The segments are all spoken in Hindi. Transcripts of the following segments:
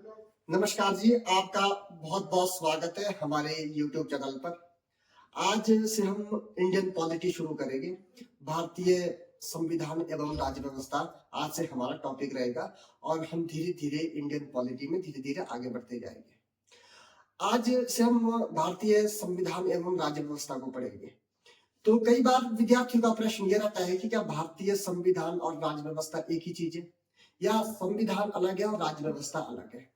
नमस्कार जी, आपका बहुत बहुत स्वागत है हमारे YouTube चैनल पर। आज से हम इंडियन पॉलिटी शुरू करेंगे। भारतीय संविधान एवं राज्य व्यवस्था आज से हमारा टॉपिक रहेगा और हम धीरे धीरे इंडियन पॉलिटी में धीरे धीरे आगे बढ़ते जाएंगे। आज से हम भारतीय संविधान एवं राज्य व्यवस्था को पढ़ेंगे। तो कई बार विद्यार्थियों का प्रश्न यह रहता है कि क्या भारतीय संविधान और राज्य व्यवस्था एक ही चीज है या संविधान अलग है और राज्य व्यवस्था अलग है।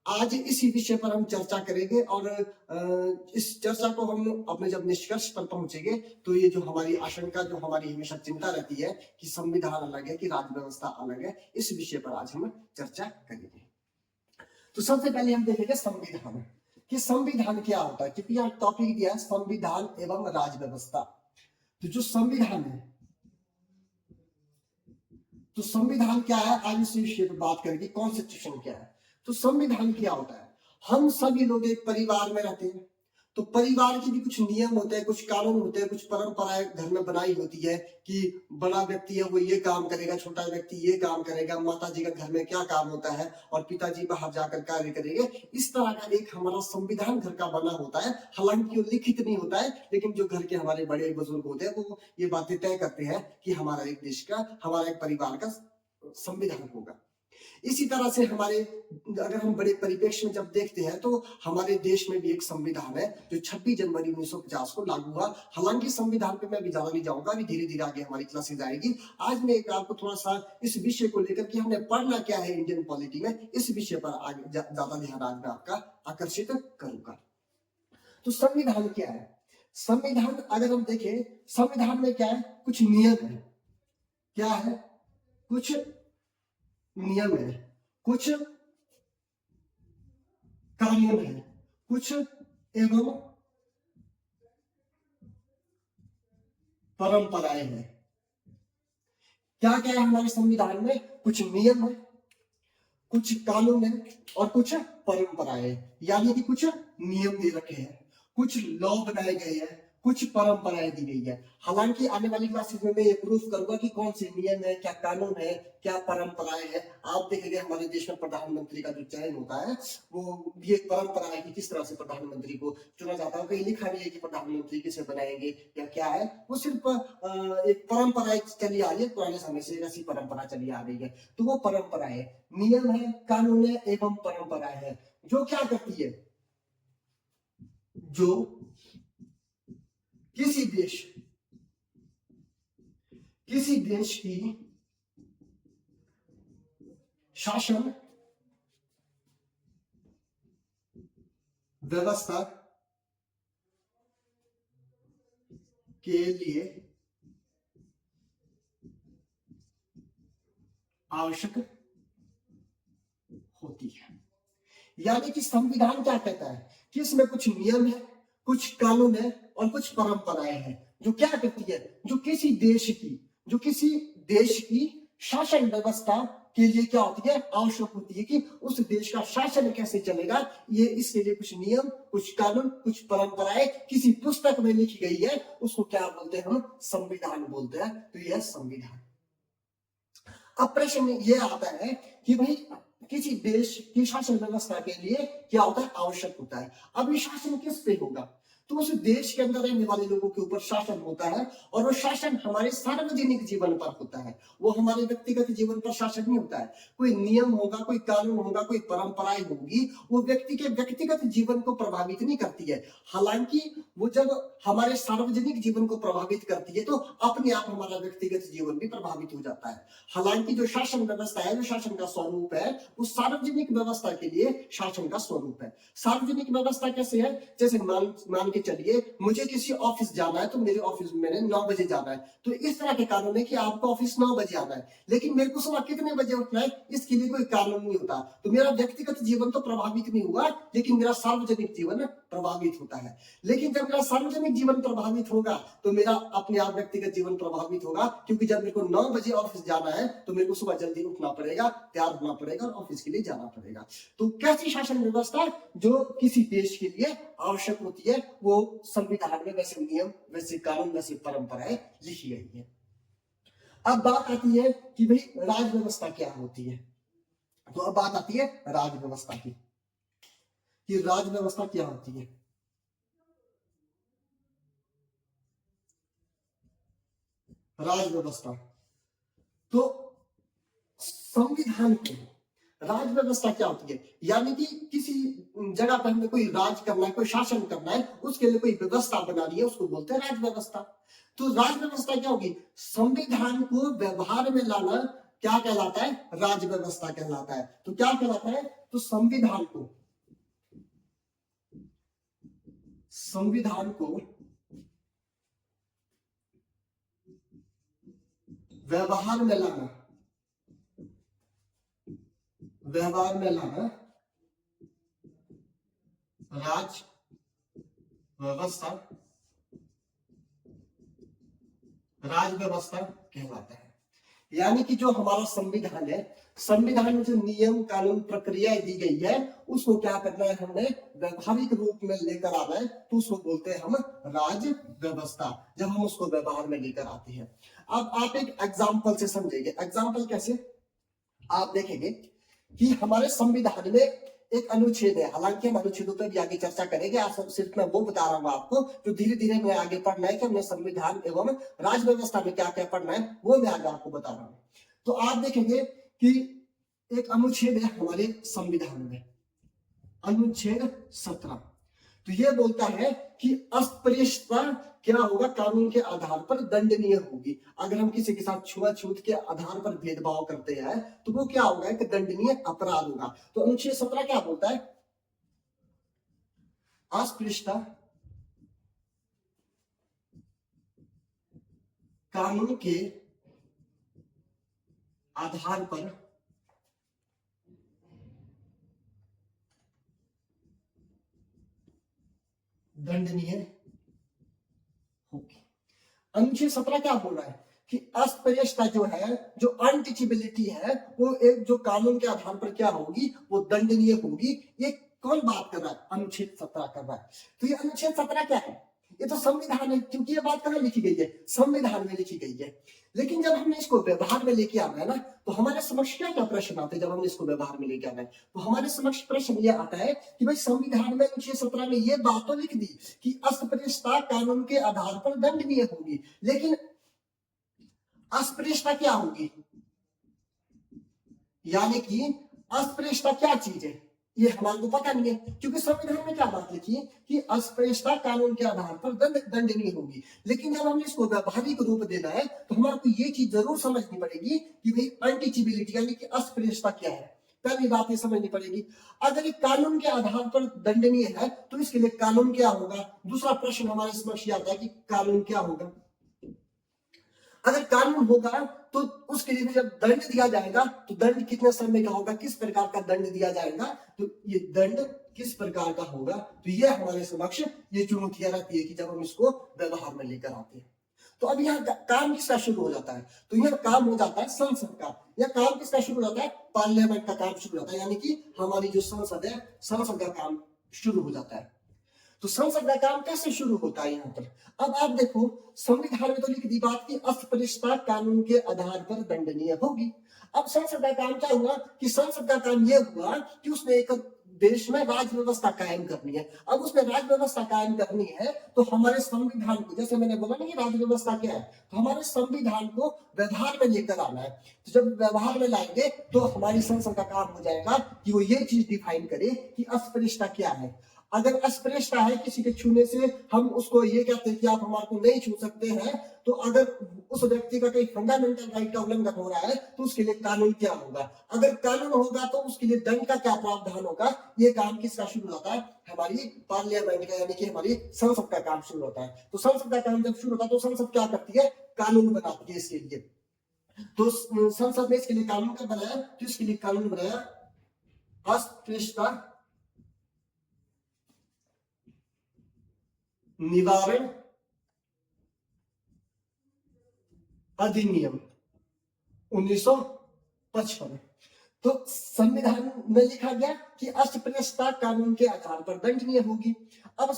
आज इसी विषय पर हम चर्चा करेंगे और इस चर्चा को हम अपने जब निष्कर्ष पर पहुंचेंगे तो ये जो हमारी आशंका, जो हमारी हमेशा चिंता रहती है कि संविधान अलग है कि राज्य व्यवस्था अलग है, इस विषय पर आज हम चर्चा करेंगे। तो सबसे पहले हम देखेंगे संविधान कि संविधान क्या होता है, क्योंकि यहाँ टॉपिक दिया है संविधान एवं राज्य व्यवस्था। तो जो संविधान है, तो संविधान क्या है, आज इस विषय पर बात करेंगे। कॉन्स्टिट्यूशन क्या है, तो संविधान क्या होता है। हम सभी लोग एक परिवार में रहते हैं, तो परिवार के भी कुछ नियम होते हैं, कुछ कानून होते हैं, कुछ परंपराएं घर में बनाई होती है कि बड़ा व्यक्ति है वो ये काम करेगा, छोटा व्यक्ति ये काम करेगा, माता जी का घर में क्या काम होता है और पिताजी बाहर जाकर कार्य करेंगे। इस तरह का एक हमारा संविधान घर का बना होता है। हालांकि वो लिखित नहीं होता है, लेकिन जो घर के हमारे बड़े बुजुर्ग होते हैं वो ये बातें तय करते हैं कि हमारा एक देश का, हमारा एक परिवार का संविधान होगा। इसी तरह से हमारे, अगर हम बड़े परिप्रेक्ष्य में जब देखते हैं तो हमारे देश में भी एक संविधान है जो 26 जनवरी 1950 को लागू हुआ। हालांकि संविधान पे मैं अभी ज्यादा नहीं जाऊंगा, अभी धीरे धीरे आगे हमारी क्लासेस आएगी। आज मैं एक आपको थोड़ा सा इस विषय को लेकर कि हमने पढ़ना क्या है इंडियन पॉलिटी में, इस विषय पर आगे ज्यादा ध्यान आज मैं आपका आकर्षित करूंगा। तो संविधान क्या है, संविधान अगर हम देखें, संविधान में क्या है, कुछ नियम है। क्या है, कुछ नियम है, कुछ कानून है, कुछ एवं परंपराएं हैं। क्या क्या है हमारे संविधान में, कुछ नियम है, कुछ कानून है और कुछ परंपराएं हैं। यानी कि कुछ नियम दे रखे हैं, कुछ लॉ बनाए गए हैं, कुछ परंपराएं दी गई है। हालांकि आने वाली क्लासेस में मैं ये प्रूफ करूंगा कि कौन से नियम है, क्या कानून है, क्या परंपराएं हैं। आप देखेंगे हमारे देश में प्रधानमंत्री का जो चयन होता है वो भी एक परंपरा है कि किस तरह से प्रधानमंत्री को चुना जाता है। कहीं लिखा नहीं है कि प्रधानमंत्री किसे बनाएंगे या क्या है, वो सिर्फ एक परंपरा चली आ रही है, पुराने समय से ऐसी परंपरा चली आ रही है। तो वो परंपरा है, नियम है, कानून है एवं परंपराएं है, जो क्या करती है, जो किसी देश की शासन व्यवस्था के लिए आवश्यक होती है। यानी कि संविधान क्या कहता है कि इसमें कुछ नियम है, कुछ कानून है और कुछ परंपराएं हैं, जो क्या करती है, जो किसी देश की शासन व्यवस्था के लिए क्या होती है, आवश्यक होती है कि उस देश का शासन कैसे चलेगा। ये इसके लिए कुछ नियम, कुछ कानून, कुछ परंपराएं किसी पुस्तक में लिखी गई है, उसको क्या बोलते हैं, हम संविधान बोलते हैं। तो यह संविधान। अब प्रश्न ये आता है कि भाई किसी देश की शासन व्यवस्था के लिए क्या होता है, आवश्यक होता है। अब ये शासन किस पे होगा, तो उस देश के अंदर रहने वाले लोगों के ऊपर शासन होता है और वो शासन हमारे सार्वजनिक जीवन पर होता है। वो हमारे व्यक्तिगत जीवन पर शासन नहीं होता है। कोई नियम होगा, कोई कानून होगा, कोई परंपराएं होगी, वो व्यक्ति के व्यक्तिगत जीवन को प्रभावित नहीं करती है। हालांकि वो जब हमारे सार्वजनिक जीवन को प्रभावित करती है तो अपने आप हमारा व्यक्तिगत जीवन भी प्रभावित हो जाता है। हालांकि जो शासन व्यवस्था है, जो शासन का स्वरूप है, वो सार्वजनिक व्यवस्था के लिए शासन का स्वरूप है। सार्वजनिक व्यवस्था कैसे है, जैसे मान के चलिए मुझे किसी ऑफिस जाना है, तो मेरे ऑफिस में मैंने 9 बजे जाना है, तो इस तरह के कानून है कि आपको ऑफिस 9 बजे आना है, लेकिन मेरे को सुबह कितने बजे उठना है इसके लिए कोई कानून नहीं होता। तो मेरा व्यक्तिगत जीवन तो प्रभावित नहीं हुआ, लेकिन मेरा सार्वजनिक जीवन प्रभावित होता है। लेकिन जब मेरा सार्वजनिक जीवन प्रभावित होगा तो मेरा अपने आप व्यक्तिगत जीवन प्रभावित होगा, क्योंकि जब मेरे को 9 बजे ऑफिस जाना है तो मेरे को सुबह जल्दी उठना पड़ेगा, तैयार होना पड़ेगा और ऑफिस के लिए जाना पड़ेगा। तो कैसी शासन व्यवस्था जो किसी देश के लिए आवश्यक होती है, वो संविधान में वैसे नियम, वैसे कानून, वैसे परंपराएं लिखी गई है। अब बात आती है कि भाई राज व्यवस्था क्या होती है। तो अब बात आती है राज व्यवस्था की, कि राज व्यवस्था क्या होती है। राज व्यवस्था, तो संविधान की राज व्यवस्था क्या होती है, यानी कि किसी जगह पर हमें कोई राज करना है, कोई शासन करना है, उसके लिए कोई व्यवस्था बनानी है, उसको बोलते हैं राज व्यवस्था। तो राज व्यवस्था क्या होगी, संविधान को व्यवहार में लाना क्या कहलाता है, राज व्यवस्था कहलाता है। तो क्या कहलाता है, तो संविधान को व्यवहार में लाना, व्यवहार में लाना राज व्यवस्था, राज व्यवस्था कहलाता है। यानी कि जो हमारा संविधान है, संविधान में जो नियम कानून प्रक्रिया दी गई है, उसको क्या करना है, हमने व्यवहारिक रूप में लेकर आना है, तो उसको बोलते हैं हम राज व्यवस्था, जब हम उसको व्यवहार में लेकर आते हैं। अब आप एक एग्जाम्पल से समझेंगे। एग्जाम्पल कैसे, आप देखेंगे कि हमारे संविधान में एक अनुच्छेद है, हालांकि हम अनुच्छेदों पर भी आगे चर्चा करेंगे, आज सिर्फ मैं वो बता रहा हूं आपको जो धीरे धीरे मैं आगे पढ़ना है कि हमने संविधान एवं राज व्यवस्था में क्या क्या पढ़ना है, वो मैं आगे आपको बता रहा हूं। तो आप देखेंगे कि एक अनुच्छेद है हमारे संविधान में, अनुच्छेद 17, तो यह बोलता है कि अस्पृश्यता क्या होगा, कानून के आधार पर दंडनीय होगी। अगर हम किसी के साथ छुआछूत के आधार पर भेदभाव करते हैं तो वो क्या होगा, एक दंडनीय अपराध होगा। तो अनुच्छेद 17 क्या बोलता है, अस्पृश्यता कानून के आधार पर दंडनीय होगी। अनुच्छेद 17 क्या बोल रहा है कि अस्पृश्यता जो है, जो अनटचेबिलिटी है, वो एक जो कानून के आधार पर क्या होगी, वो दंडनीय होगी। ये कौन बात कर रहा है, अनुच्छेद 17 कर रहा है। तो ये अनुच्छेद 17 क्या है, ये तो संविधान है, क्योंकि ये बात कहां लिखी गई है, संविधान में लिखी गई है। लेकिन जब हमने इसको व्यवहार में लेके आना है ना, तो हमारे समक्ष क्या क्या प्रश्न आते हैं जब हमने इसको व्यवहार में लेके आना है, तो हमारे समक्ष प्रश्न ये आता है कि भाई संविधान में अनुच्छेद 17 में ये बात तो लिख दी कि अस्पृश्यता कानून के आधार पर दंडनीय होगी, लेकिन अस्पृश्यता क्या होगी, यानी कि अस्पृश्यता क्या चीज है, ये हमारे को पता नहीं है, क्योंकि संविधान में क्या बात लिखी है कि अस्पृश्यता कानून के आधार पर दंडनीय होगी। लेकिन जब हमने इसको व्यावहारिक रूप देना है तो हमारे को ये चीज जरूर समझनी पड़ेगी कि भाई अनटीचेबिलिटी यानी कि अस्पृश्यता क्या है, पहली बात ये समझनी पड़ेगी। अगर ये कानून के आधार पर दंडनीय है तो इसके लिए कानून क्या होगा, दूसरा प्रश्न हमारे समक्ष आता है कि कानून क्या होगा। अगर कानून होगा तो उसके लिए भी जब दंड दिया जाएगा तो दंड कितने समय का होगा, किस प्रकार का दंड दिया जाएगा, तो ये दंड किस प्रकार का होगा। तो ये हमारे समक्ष ये चुनौतियां रहती है कि जब हम इसको व्यवहार में लेकर आते हैं। तो अब यहाँ काम किसका शुरू हो जाता है, तो यह काम हो जाता है संसद का। यह काम किसका शुरू हो जाता है, पार्लियामेंट का काम शुरू हो जाता है, यानी कि हमारी जो संसद है, संसद का काम शुरू हो जाता है। तो संसद का काम कैसे शुरू होता है यहाँ पर, अब आप देखो संविधान में तो लिख दी बात की अस्पृश्यता कानून के आधार पर दंडनीय होगी। अब संसद का काम क्या हुआ कि संसद का काम यह हुआ कि उसने एक देश में राज व्यवस्था कायम करनी है। अब उसने राज व्यवस्था कायम करनी है तो हमारे संविधान को, जैसे मैंने बोला ना कि राज व्यवस्था क्या है, तो हमारे संविधान को व्यवहार में लेकर आना है। तो जब व्यवहार में लाएंगे तो हमारी संसद का काम हो जाएगा कि वो ये चीज डिफाइन करे कि अस्पृश्यता क्या है। अगर अस्पृश्यता है, किसी के छूने से हम उसको ये कहते हैं कि आप हमारे को नहीं छू सकते हैं, तो अगर उस व्यक्ति का कहीं फंडामेंटल राइट का उल्लंघन हो रहा है तो उसके लिए कानून क्या होगा। अगर कानून होगा तो उसके लिए दंड का क्या प्रावधान होगा। ये काम किसका शुरू होता है, हमारी पार्लियामेंट का, यानी कि हमारी संसद का काम शुरू होता है। तो संसद का काम जब शुरू होता है तो संसद क्या करती है, कानून बनाती है इसके लिए। तो संसद ने इसके लिए कानून क्या बनाया, तो इसके लिए कानून बनाया अस्पृश्यता निवारण अधिनियम 1955। तो संविधान में लिखा गया कि अस्पृश्यता कानून के आधार पर दंडनीय होगी। अब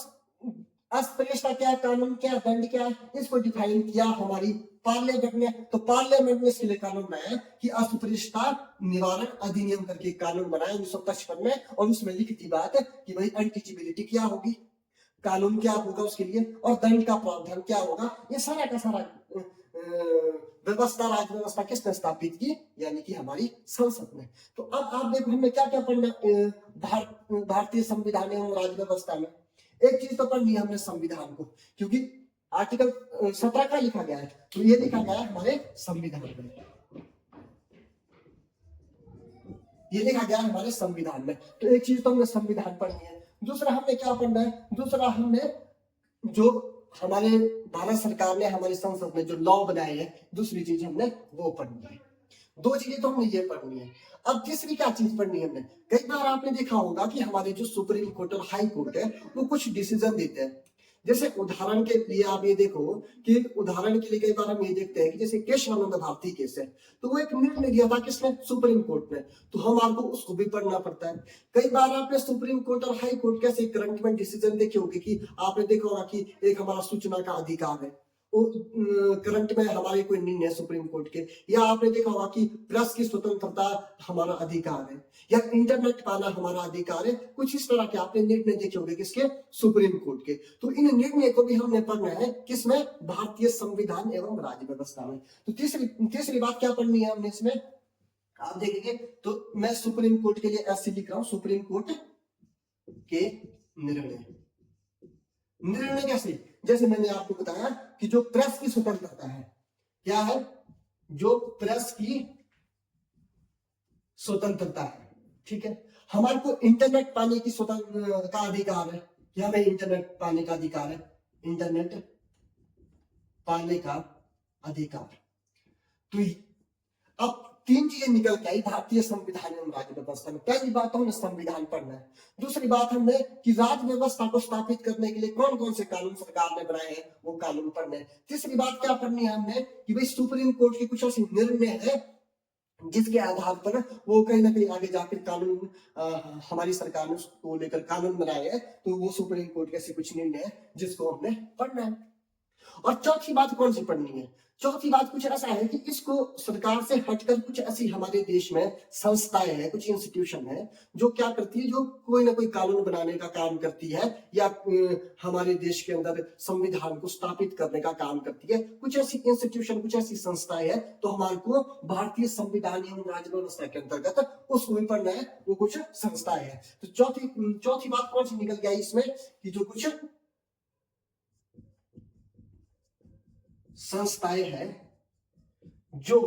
अस्पृश्यता क्या है, कानून क्या है, दंड क्या है, इसको डिफाइन किया हमारी पार्लियामेंट ने। तो पार्लियामेंट ने इसके लिए कानून बनाया कि अस्पृश्यता निवारण अधिनियम करके कानून बनाया 1955 में, और उसमें लिखी थी बात कि भाई अनटीचेबिलिटी क्या होगी, कानून क्या होगा उसके लिए, और दंड का प्रावधान क्या होगा। ये सारा का सारा व्यवस्था, राज व्यवस्था किसने स्थापित की, यानी कि हमारी संसद ने। तो अब आप देखो हमें क्या क्या पढ़ना भारतीय संविधान एवं राज व्यवस्था में। एक चीज तो पढ़नी है हमने संविधान को, क्योंकि आर्टिकल 17 का लिखा गया है, तो ये लिखा गया है हमारे संविधान में, ये लिखा गया है हमारे संविधान में। तो एक चीज तो हमने संविधान पढ़नी है। दूसरा हमने क्या पढ़ना है, दूसरा हमने जो हमारे भारत सरकार ने हमारी संसद में जो लॉ बनाए हैं, दूसरी चीज हमने वो पढ़नी है। दो चीजें तो हमने ये पढ़नी है। अब तीसरी क्या चीज पढ़नी है हमने, कई बार आपने देखा होगा कि हमारे जो सुप्रीम कोर्ट और हाई कोर्ट है वो कुछ डिसीजन देते हैं। जैसे उदाहरण के लिए आप ये देखो कि उदाहरण के लिए कई बार हम ये देखते हैं कि जैसे केशवानंद भारती केस है, तो वो एक निर्णय दिया था किसने, सुप्रीम कोर्ट ने, तो हमारे को उसको भी पढ़ना पड़ता है। कई बार आपने सुप्रीम कोर्ट और हाई कोर्ट कैसे करंट में डिसीजन देखे होंगे कि आपने देखा होगा कि एक हमारा सूचना का अधिकार है, करंट में हमारे कोई निर्णय है सुप्रीम कोर्ट के, या आपने देखा होगा कि प्रेस की स्वतंत्रता हमारा अधिकार है, या इंटरनेट पाना हमारा अधिकार है, कुछ इस तरह के आपने निर्णय देखे होंगे किसके, सुप्रीम कोर्ट के। तो इन निर्णय को भी हमने पढ़ना है किसमें, भारतीय संविधान एवं राज्य व्यवस्था में। तो तीसरी बात क्या पढ़नी है हमने इसमें, आप देखेंगे तो मैं सुप्रीम कोर्ट के लिए ऐसे लिख रहा हूं, सुप्रीम कोर्ट के निर्णय कैसे, जैसे मैंने आपको बताया कि जो प्रेस की स्वतंत्रता है, क्या है, जो प्रेस की स्वतंत्रता है, ठीक है, हमारे को इंटरनेट पाने की स्वतंत्र का अधिकार है, क्या हमें इंटरनेट पाने का अधिकार है, इंटरनेट पाने का अधिकार। तो अब तीन चीजें निकल के आई भारतीय संविधान एवं राज्य व्यवस्था में। पहली बात तो हमें संविधान पढ़ना है। दूसरी बात हमने कि राज्य व्यवस्था को स्थापित करने के लिए कौन कौन से कानून सरकार ने बनाए हैं, वो कानून पढ़ने हैं। तीसरी बात क्या पढ़नी है हमने कि भाई सुप्रीम कोर्ट के कुछ ऐसे निर्णय है जिसके आधार पर वो कहीं ना कहीं आगे जाकर कानून, हमारी सरकार ने उसको लेकर कानून बनाए हैं, तो वो सुप्रीम कोर्ट के ऐसे कुछ निर्णय है जिसको हमने पढ़ना है। और चौथी बात कौन सी पढ़नी है, चौथी बात कुछ ऐसा है कि इसको सरकार से हटकर कुछ ऐसी हमारे देश में संस्थाएं हैं, कुछ इंस्टीट्यूशन है जो क्या करती है, जो कोई ना कोई कानून बनाने का काम करती है, या हमारे देश के अंदर संविधान को स्थापित करने का काम करती है। कुछ ऐसी इंस्टीट्यूशन, कुछ ऐसी संस्थाएं है, तो हमारे को भारतीय संविधान एवं राज्य व्यवस्था के अंतर्गत उसको भी पढ़ना है, वो कुछ संस्थाएं है। तो चौथी बात कौन सी निकल गई इसमें कि जो कुछ संस्थाएं हैं जो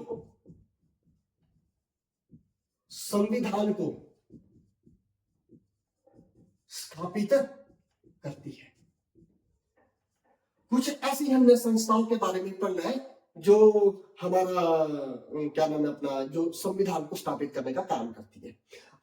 संविधान को स्थापित करती है। कुछ ऐसी हमने संस्थाओं के बारे में पढ़ना है जो हमारा क्या नाम है अपना, जो संविधान को स्थापित करने का काम करती है।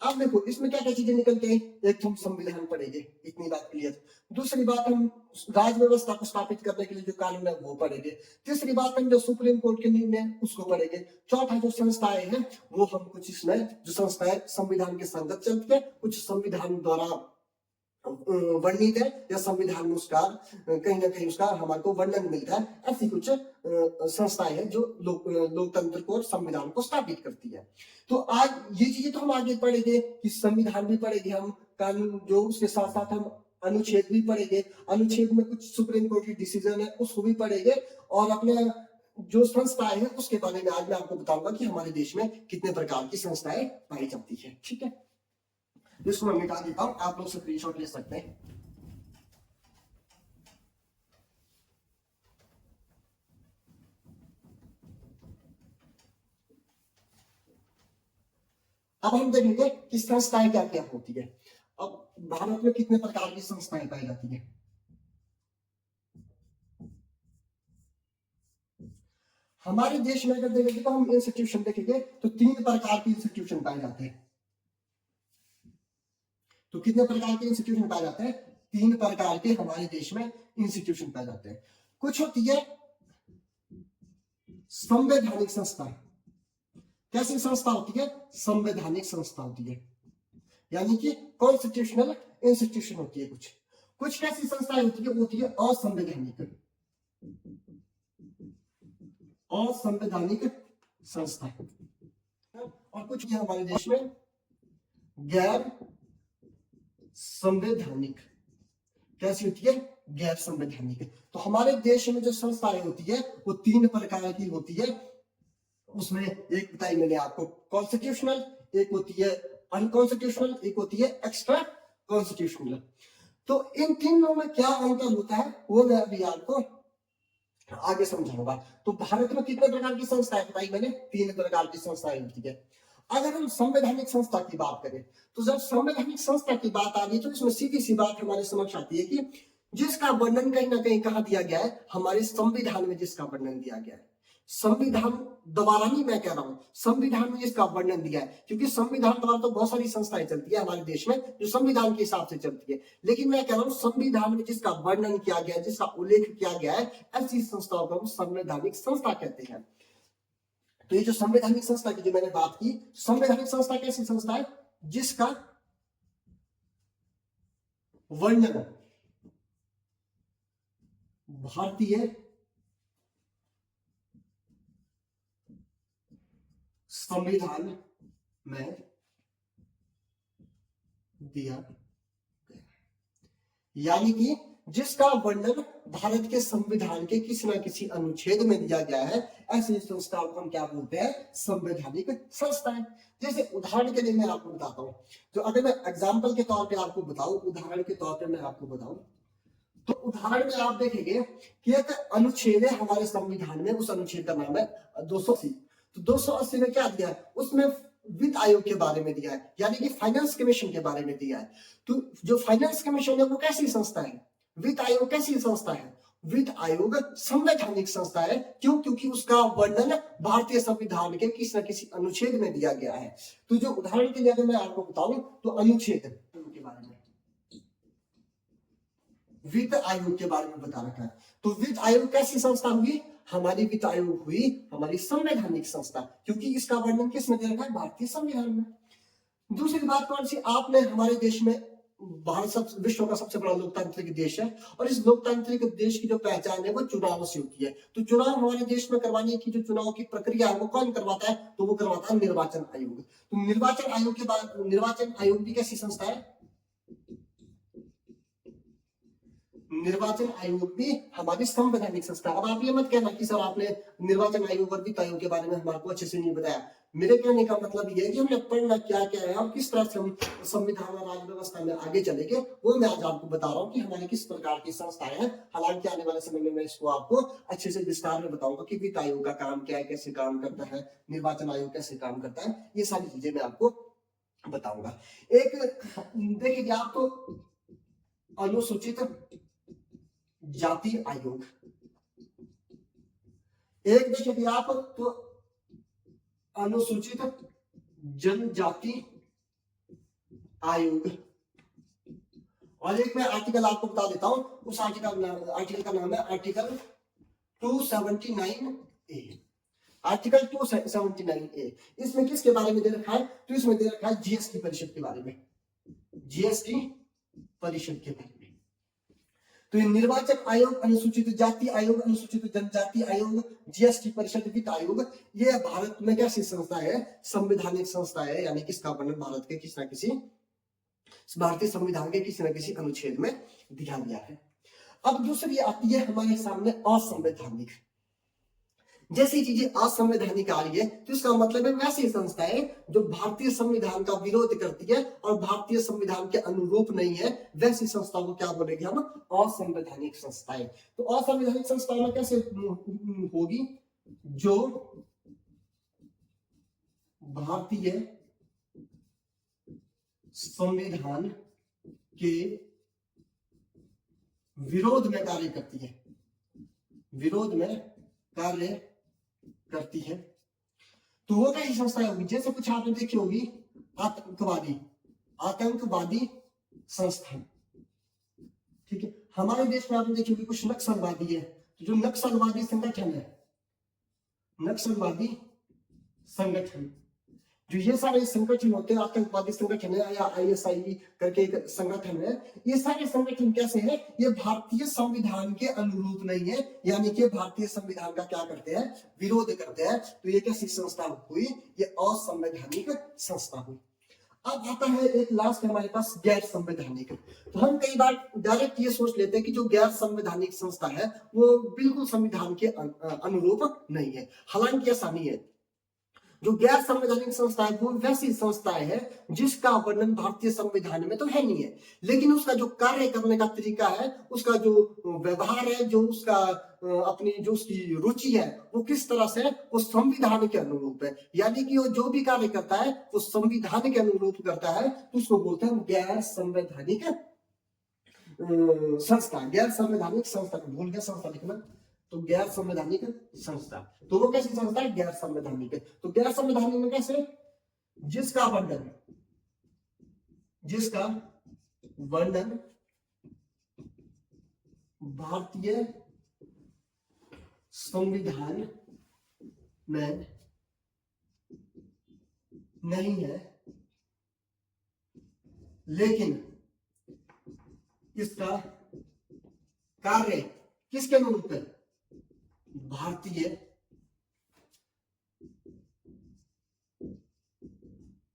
अब देखो इसमें क्या क्या चीजें निकल के, एक तो हम संविधान पढ़ेंगे, इतनी बात क्लियर। दूसरी बात हम राज्य व्यवस्था को स्थापित करने के लिए जो कानून है वो पढ़ेंगे। तीसरी बात हम जो सुप्रीम कोर्ट के निर्णय उसको पढ़ेंगे। चौथा जो संस्थाएं हैं वो हम कुछ इसमें जो संस्थाएं संविधान के संगत चलती है, कुछ संविधान द्वारा वर्णित है, या संविधान में उसका कहीं ना कहीं उसका हमारे को वर्णन मिलता है, ऐसी कुछ संस्थाएं हैं जो लोकतंत्र को और संविधान को स्थापित करती है। तो आज ये चीजें तो हम आगे पढ़ेंगे कि संविधान भी पढ़ेंगे हम, कानून जो उसके साथ साथ हम अनुच्छेद भी पढ़ेंगे, अनुच्छेद में कुछ सुप्रीम कोर्ट की डिसीजन है उसको भी पढ़ेंगे, और अपने जो संस्थाएं हैं उसके बारे में आज मैं आपको बताऊंगा कि हमारे देश में कितने प्रकार की संस्थाएं पाई जाती है। ठीक है, इसको मैं मिटा देता हूं, आप लोग स्क्रीनशॉट ले सकते हैं। अब हम देखेंगे कि संस्थाएं क्या क्या होती है। अब भारत में कितने प्रकार की संस्थाएं पाई जाती है। हमारे देश में अगर देखेंगे तो हम इंस्टीट्यूशन देखेंगे तो 3 प्रकार के इंस्टीट्यूशन पाए जाते हैं। तो कितने प्रकार के इंस्टीट्यूशन पाए जाते हैं, 3 प्रकार के हमारे देश में इंस्टीट्यूशन पाए जाते हैं। कुछ होती है संवैधानिक संस्था। कैसी संस्था होती है, संवैधानिक संस्था होती है, यानी कि कॉन्स्टिट्यूशनल इंस्टीट्यूशन होती है कुछ। कुछ कैसी संस्थाएं होती है, वो होती है असंवैधानिक, असंवैधानिक संस्था, और कुछ है हमारे देश में गैर संवैधानिक। कैसी होती है? गैर संवैधानिक। तो हमारे देश में जो संस्थाएं होती है वो 3 प्रकार की होती है। उसमें एक बताई मैंने आपको कॉन्स्टिट्यूशनल, एक होती है अनकॉन्स्टिट्यूशनल, एक होती है एक्स्ट्रा कॉन्स्टिट्यूशनल। तो इन तीनों में क्या अंतर होता है वो मैं अभी आपको आगे समझाऊंगा। तो भारत में कितने प्रकार की संस्थाएं बताई मैंने? 3 प्रकार की संस्थाएं होती है। अगर हम संवैधानिक संस्था की बात करें तो जब संवैधानिक संस्था की बात आ रही है तो इसमें सीधी सी बात हमारे समक्ष आती है कि जिसका वर्णन कहीं ना कहीं कहा दिया गया है, हमारे संविधान में जिसका वर्णन दिया गया है। संविधान दोबारा नहीं मैं कह रहा हूं, संविधान में जिसका वर्णन दिया है, क्योंकि संविधान द्वारा तो बहुत सारी संस्थाएं चलती है हमारे देश में जो संविधान के हिसाब से चलती है, लेकिन मैं कह रहा हूं संविधान में जिसका वर्णन किया गया है, जिसका उल्लेख किया गया है, ऐसी संस्थाओं को हम संवैधानिक संस्था कहते हैं। तो ये जो संवैधानिक संस्था की जो मैंने बात की, संवैधानिक संस्था कैसी संस्था है? जिसका वर्णन भारतीय संविधान में दिया गया, यानी कि जिसका वर्णन भारत के संविधान के किसी न किसी अनुच्छेद में दिया गया है, ऐसी संस्थाओं को हम क्या बोलते हैं? संवैधानिक संस्थाएं। जैसे उदाहरण के लिए मैं आपको बताता हूं, तो अगर मैं एग्जाम्पल के तौर पे आपको बताऊं, उदाहरण के तौर पे मैं आपको बताऊं, तो उदाहरण में आप देखेंगे कि एक अनुच्छेद है हमारे संविधान में, उस अनुच्छेद का नाम है 280। तो 280 में क्या दिया है? उसमें वित्त आयोग के बारे में दिया है, यानी कि फाइनेंस कमीशन के बारे में दिया है। तो जो फाइनेंस कमीशन है वो कैसी संस्था है? वित्त आयोग कैसी संस्था है? वित्त आयोग संवैधानिक संस्था है। क्यों? क्योंकि उसका वर्णन भारतीय संविधान के किसी न किसी अनुच्छेद में दिया गया है। तो जो उदाहरण के लिए अगर मैं आपको बताऊं तो अनुच्छेद के बारे में, वित्त आयोग के बारे में बता रखा है। तो वित्त आयोग कैसी संस्था हुई? हमारी वित्त आयोग हुई हमारी संवैधानिक संस्था, क्योंकि इसका वर्णन किस में दे रखा है? भारतीय संविधान में। दूसरी बात कौन सी? आपने हमारे देश में, भारत विश्व का सबसे बड़ा लोकतांत्रिक देश है, और इस लोकतांत्रिक देश की जो पहचान है वो चुनाव से होती है। तो चुनाव हमारे देश में करवाने की जो चुनाव की प्रक्रिया है वो कौन करवाता है? तो वो करवाता है निर्वाचन आयोग। तो निर्वाचन आयोग के बाद, निर्वाचन आयोग भी कैसी संस्था है? निर्वाचन आयोग भी हमारी संवैधानिक संस्था। अब आप ये मत कहना कि सर आपने निर्वाचन आयोग और वित्त आयोग के बारे में हमारे को अच्छे से नहीं बताया। मेरे कहने का मतलब ये है कि हमने पढ़ना क्या क्या है और किस तरह से हम संविधान और राज्य व्यवस्था में आगे चलेंगे, वो मैं आज आपको बता रहा हूँ कि हमारी किस प्रकार की संस्थाएं हैं। हालांकि आने वाले समय में मैं इसको आपको अच्छे से विस्तार में बताऊंगा कि वित्त आयोग का काम क्या है, कैसे काम करता है, निर्वाचन आयोग कैसे काम करता है, ये सारी चीजें मैं आपको बताऊंगा। एक देखिए, आप तो अनुसूचित जाति आयोग, एक देखिए आप तो अनुसूचित जनजाति आयोग, और एक मैं आर्टिकल आपको बता देता हूं। उस आर्टिकल का नाम है आर्टिकल 279A। आर्टिकल 279A इसमें किसके बारे में दे रखा है? तो इसमें दे रखा है जीएसटी परिषद के बारे में, जीएसटी परिषद के बारे में। तो ये निर्वाचन आयोग, अनुसूचित जाति आयोग, अनुसूचित जनजाति आयोग, जीएसटी परिषद, वित्त आयोग, ये भारत में कैसी संस्था है? संवैधानिक संस्था है, यानी किसका वर्णन भारत के किसी न किसी, भारतीय संविधान के किसी न किसी अनुच्छेद में दिया गया है। अब दूसरी आती है हमारे सामने असंवैधानिक। जैसी चीजें असंवैधानिक आ रही है तो इसका मतलब है वैसी संस्थाएं जो भारतीय संविधान का विरोध करती है और भारतीय संविधान के अनुरूप नहीं है, वैसी संस्थाओं को क्या बोलेंगे हम? असंवैधानिक संस्थाएं। तो असंवैधानिक संस्थाओं में कैसे होगी? जो भारतीय संविधान के विरोध में कार्य करती है, विरोध में कार्य करती है। तो वो कैसी संस्थाएं होगी? जैसे कुछ आपने देखी होगी आतंकवादी, आतंकवादी संस्था, ठीक है। हमारे देश में आपने देखी होगी कुछ नक्सलवादी है, तो जो नक्सलवादी संगठन है, नक्सलवादी संगठन, जो ये सारे संगठन होते हैं, आतंकवादी संगठन है या ISI करके एक संगठन है, ये सारे संगठन कैसे हैं? ये भारतीय संविधान के अनुरूप नहीं है, यानी कि भारतीय संविधान का क्या करते हैं? विरोध करते हैं। तो ये कैसी संस्था हुई? ये असंवैधानिक संस्था हुई। अब आता है एक लास्ट हमारे पास गैर संवैधानिक। तो हम कई बार डायरेक्ट ये सोच लेते हैं कि जो गैर संवैधानिक संस्था है वो बिल्कुल संविधान के अनुरूप नहीं है। हालांकि ऐसा नहीं है। जो गैर संवैधानिक संस्था है वो वैसी संस्थाएं है जिसका वर्णन भारतीय संविधान में तो है नहीं है, लेकिन उसका जो कार्य करने का तरीका है, उसका जो व्यवहार है, जो उसका अपनी जो उसकी रुचि है, वो किस तरह से वो संविधान के अनुरूप है। यानी कि वो जो भी कार्य करता है वो संविधान के अनुरूप करता है, तो उसको बोलते हैं गैर संवैधानिक संस्था। गैर संवैधानिक संस्था, भूल गया संस्था लिखना। तो गैर संवैधानिक संस्था, तो वो कैसी संस्था है? गैर संवैधानिक है। तो गैर संवैधानिक में कैसे? जिसका वर्णन भारतीय संविधान में नहीं है, लेकिन इसका कार्य किसके अनुरूप है? भारतीय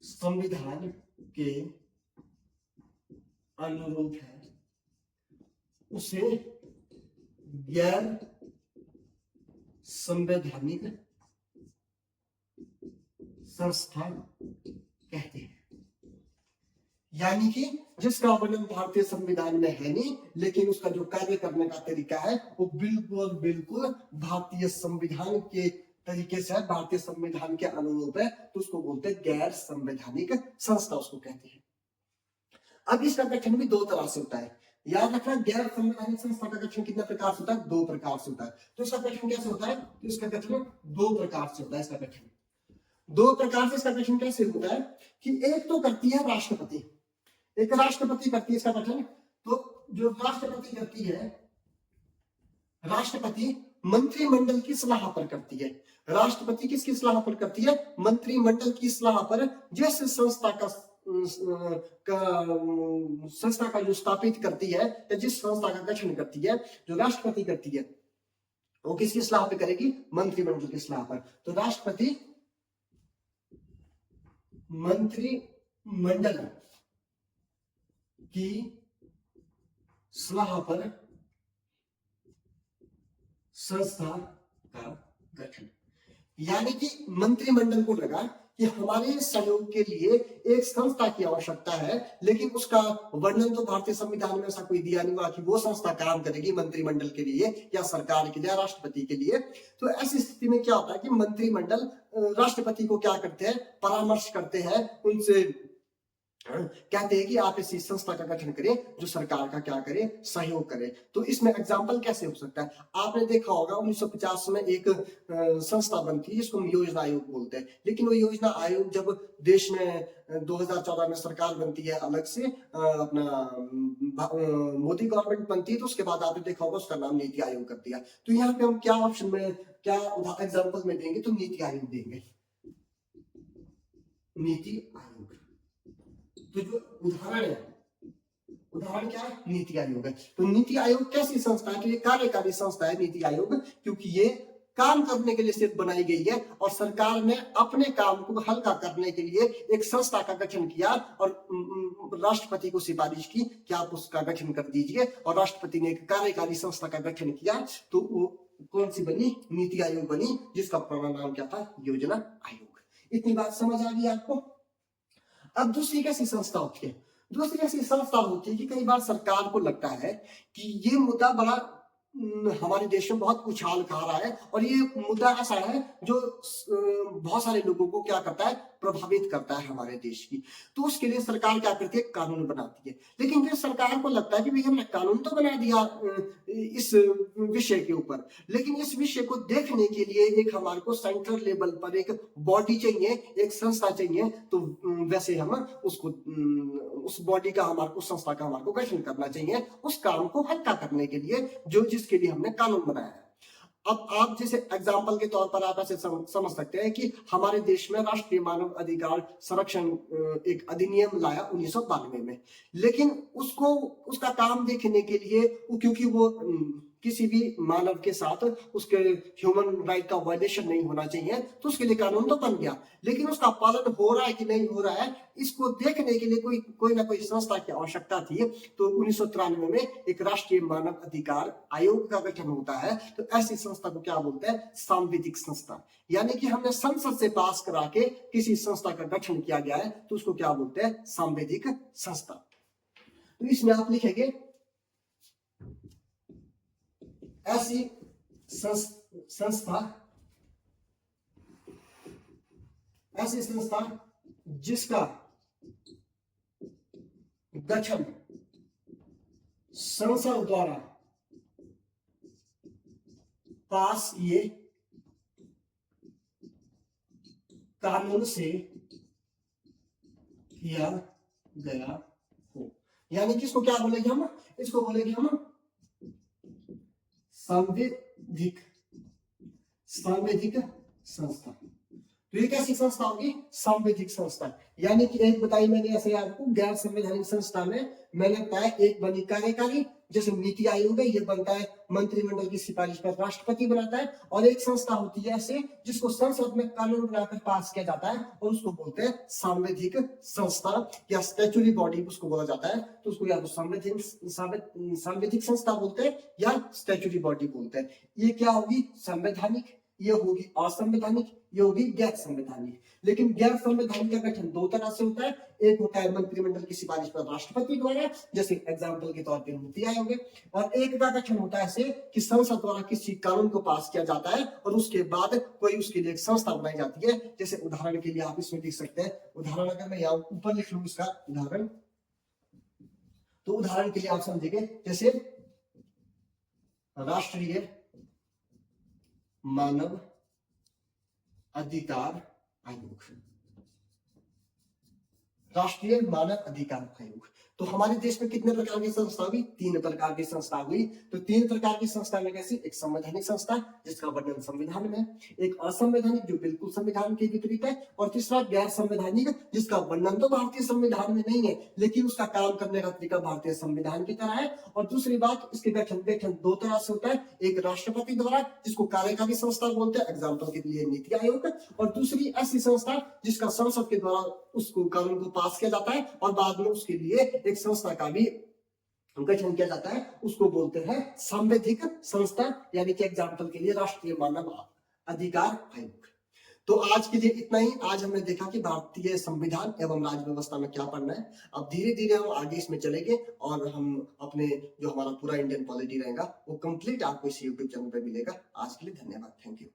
संविधान के अनुरूप है, उसे गैर संवैधानिक संस्था कहते हैं। यानी कि जिसका वर्णन भारतीय संविधान में है नहीं, लेकिन उसका जो कार्य करने का तरीका है वो बिल्कुल भारतीय संविधान के तरीके से है, भारतीय संविधान के अनुरूप है, तो उसको बोलते हैं गैर संवैधानिक संस्था, उसको कहते हैं। अब इसका गठन भी दो तरह से होता है। याद रखना, गैर संवैधानिक संस्था का गठन कितने प्रकार से होता है? दो प्रकार से होता है। तो इसका गठन कैसे होता है? तो इसका गठन दो प्रकार से होता है। इसका गठन दो प्रकार से इसका गठन कैसे होता है कि एक तो करती है राष्ट्रपति, एक राष्ट्रपति करती है इसका गठन। तो जो राष्ट्रपति करती है, राष्ट्रपति मंत्रिमंडल की सलाह पर करती है। राष्ट्रपति किसकी सलाह पर करती है? मंत्रिमंडल की सलाह पर। जिस संस्था का जो स्थापित करती है या जिस संस्था का गठन करती है, जो राष्ट्रपति करती है, वो किसकी सलाह पे करेगी? मंत्रिमंडल की सलाह पर। तो राष्ट्रपति मंत्रिमंडल की सलाह पर संस्था का गठन। यानी कि मंत्रिमंडल को लगा कि हमारे सहयोग के लिए एक संस्था की आवश्यकता है, लेकिन उसका वर्णन तो भारतीय संविधान में ऐसा कोई दिया नहीं हुआ कि वो संस्था काम करेगी मंत्रिमंडल के लिए या सरकार के लिए या राष्ट्रपति के लिए। तो ऐसी स्थिति में क्या होता है कि मंत्रिमंडल राष्ट्रपति को क्या करते हैं? परामर्श करते हैं, उनसे कहते हैं कि आप ऐसी संस्था का गठन करें जो सरकार का क्या करे? सहयोग करे। तो इसमें एग्जांपल कैसे हो सकता है? आपने देखा होगा 1950 में एक संस्था बनती है जिसको हम योजना आयोग बोलते हैं, लेकिन वो योजना आयोग जब देश में 2014 में सरकार बनती है अलग से, अपना मोदी गवर्नमेंट बनती है, तो उसके बाद आपने देखा होगा उसका नाम नीति आयोग कर दिया। तो यहाँ पे हम क्या ऑप्शन में, क्या एग्जाम्पल में देंगे? तो नीति आयोग देंगे, नीति आयोग। तो जो उदाहरण है, उदाहरण क्या है? नीति आयोग है। तो नीति आयोग कैसी संस्था है? तो ये कार्यकारी संस्था है नीति आयोग, क्योंकि ये काम करने के लिए सिर्फ बनाई गई है और सरकार ने अपने काम को हल्का करने के लिए एक संस्था का गठन किया और राष्ट्रपति को सिफारिश की कि आप उसका गठन कर दीजिए, और राष्ट्रपति ने एक कार्यकारी संस्था का गठन किया। तो वो कौन सी बनी? नीति आयोग बनी, जिसका पूरा नाम क्या था? योजना आयोग। इतनी बात समझ आ गई आपको? अब दूसरी कैसी संस्था होती है? दूसरी ऐसी संस्था होती है कि कई बार सरकार को लगता है कि ये मुद्दा बड़ा हमारे देश में बहुत उछाल खा रहा है और ये मुद्दा ऐसा है जो बहुत सारे लोगों को क्या करता है? प्रभावित करता है हमारे देश की। तो उसके लिए सरकार क्या करती है? कानून बनाती है। लेकिन फिर सरकार को लगता है कि भाई हमने कानून तो बना दिया इस विषय के ऊपर, लेकिन इस विषय को देखने के लिए एक हमारे को सेंट्रल लेवल पर एक बॉडी चाहिए, एक संस्था चाहिए। तो वैसे हम उसको उस बॉडी का हमारे को, संस्था का हमारे को गठन करना चाहिए उस काम को हल्का करने के लिए, जो जिसके लिए हमने कानून बनाया है। अब आप जैसे एग्जाम्पल के तौर पर आप ऐसे समझ सकते हैं कि हमारे देश में राष्ट्रीय मानव अधिकार संरक्षण एक अधिनियम लाया 1992 में, लेकिन उसको उसका काम देखने के लिए क्योंकि वो किसी भी मानव के साथ उसके ह्यूमन राइट का वायलेशन नहीं होना चाहिए, तो उसके लिए कानून तो बन गया, लेकिन उसका पालन हो रहा है कि नहीं हो रहा है इसको देखने के लिए कोई ना कोई संस्था की आवश्यकता थी। तो 1993 में एक राष्ट्रीय मानव अधिकार आयोग का गठन होता है। तो ऐसी संस्था को क्या बोलते हैं? सांविधिक संस्था। यानी कि हमने संसद से पास करा के किसी संस्था का गठन किया गया है, तो उसको क्या बोलते हैं? सांविधिक संस्था। तो इसमें आप लिखेंगे ऐसी संस्था जिसका गठन संसद द्वारा पास किए कानून से किया गया हो। यानी कि इसको क्या बोलेंगे हम? इसको बोलेंगे हम सांविधिक संस्था। तो ये कैसी संस्था होगी? सांविधिक संस्था। यानी कि एक बताई मैंने ऐसे आपको, गैर संवैधानिक संस्था में मैंने बताया एक बनी कार्यकारी, जैसे नीति आयोग है, ये बनता है मंत्रिमंडल की सिफारिश पर राष्ट्रपति बनाता है, और एक संस्था होती है ऐसे जिसको संसद में कानून बनाकर पास किया जाता है, और उसको बोलते हैं सांविधिक संस्था या स्टैट्यूटरी बॉडी उसको बोला जाता है। तो उसको या तो सांविधिक संस्था बोलते हैं या स्टैट्यूटरी बॉडी बोलते हैं। ये क्या होगी? संवैधानिक, ये होगी असंवैधानिक, ये होगी गैर संवैधानिक। लेकिन गैर संवैधानिक का गठन दो तरह से होता है। एक होता है मंत्रिमंडल की सिफारिश पर राष्ट्रपति द्वारा, जैसे एग्जाम्पल के तौर पर नीति आयोग, और एक का गठन होता है ऐसे कि संसद द्वारा किसी कानून को पास किया जाता है और उसके बाद कोई उसके लिए एक संस्था बनाई जाती है। जैसे उदाहरण के लिए आप इसमें लिख सकते हैं, उदाहरण अगर मैं यहाँ ऊपर लिख लूं इसका उदाहरण, तो उदाहरण के लिए आप समझेंगे जैसे राष्ट्रीय मानव अधिकार आयोग। राष्ट्रीय मानव अधिकार आयोग। तो हमारे देश में कितने प्रकार की संस्था हुई? 3 प्रकार की संस्था हुई। तो 3 प्रकार की संस्था में कैसी? एक संवैधानिक संस्था जिसका वर्णन संविधान में, एक असंवैधानिक जो बिल्कुल संविधान के विपरीत है, और तीसरा गैर संवैधानिक जिसका वर्णन तो भारतीय संविधान में नहीं है लेकिन उसका काम करने का तरीका भारतीय संविधान की तरह है। और दूसरी बात, इसके गठन 2 तरह से होता है, एक राष्ट्रपति द्वारा जिसको कार्यकारी संस्था बोलते हैं, एग्जाम्पल के लिए नीति आयोग, और दूसरी ऐसी संस्था जिसका संसद के द्वारा उसको कानून को पास किया जाता है और बाद में उसके लिए एक संस्था का भी गठन किया जाता है, उसको बोलते हैं सांविधिक संस्था, यानी कि एग्जाम्पल के लिए राष्ट्रीय मानव अधिकार आयोग। तो आज के लिए इतना ही। आज हमने देखा कि भारतीय संविधान एवं राज्य व्यवस्था में क्या पढ़ना है। अब धीरे धीरे हम आगे इसमें चलेंगे और हम अपने जो हमारा पूरा इंडियन पॉलिटी रहेगा वो कंप्लीट आपको इस यूट्यूब चैनल पे मिलेगा। आज के लिए धन्यवाद, थैंक यू।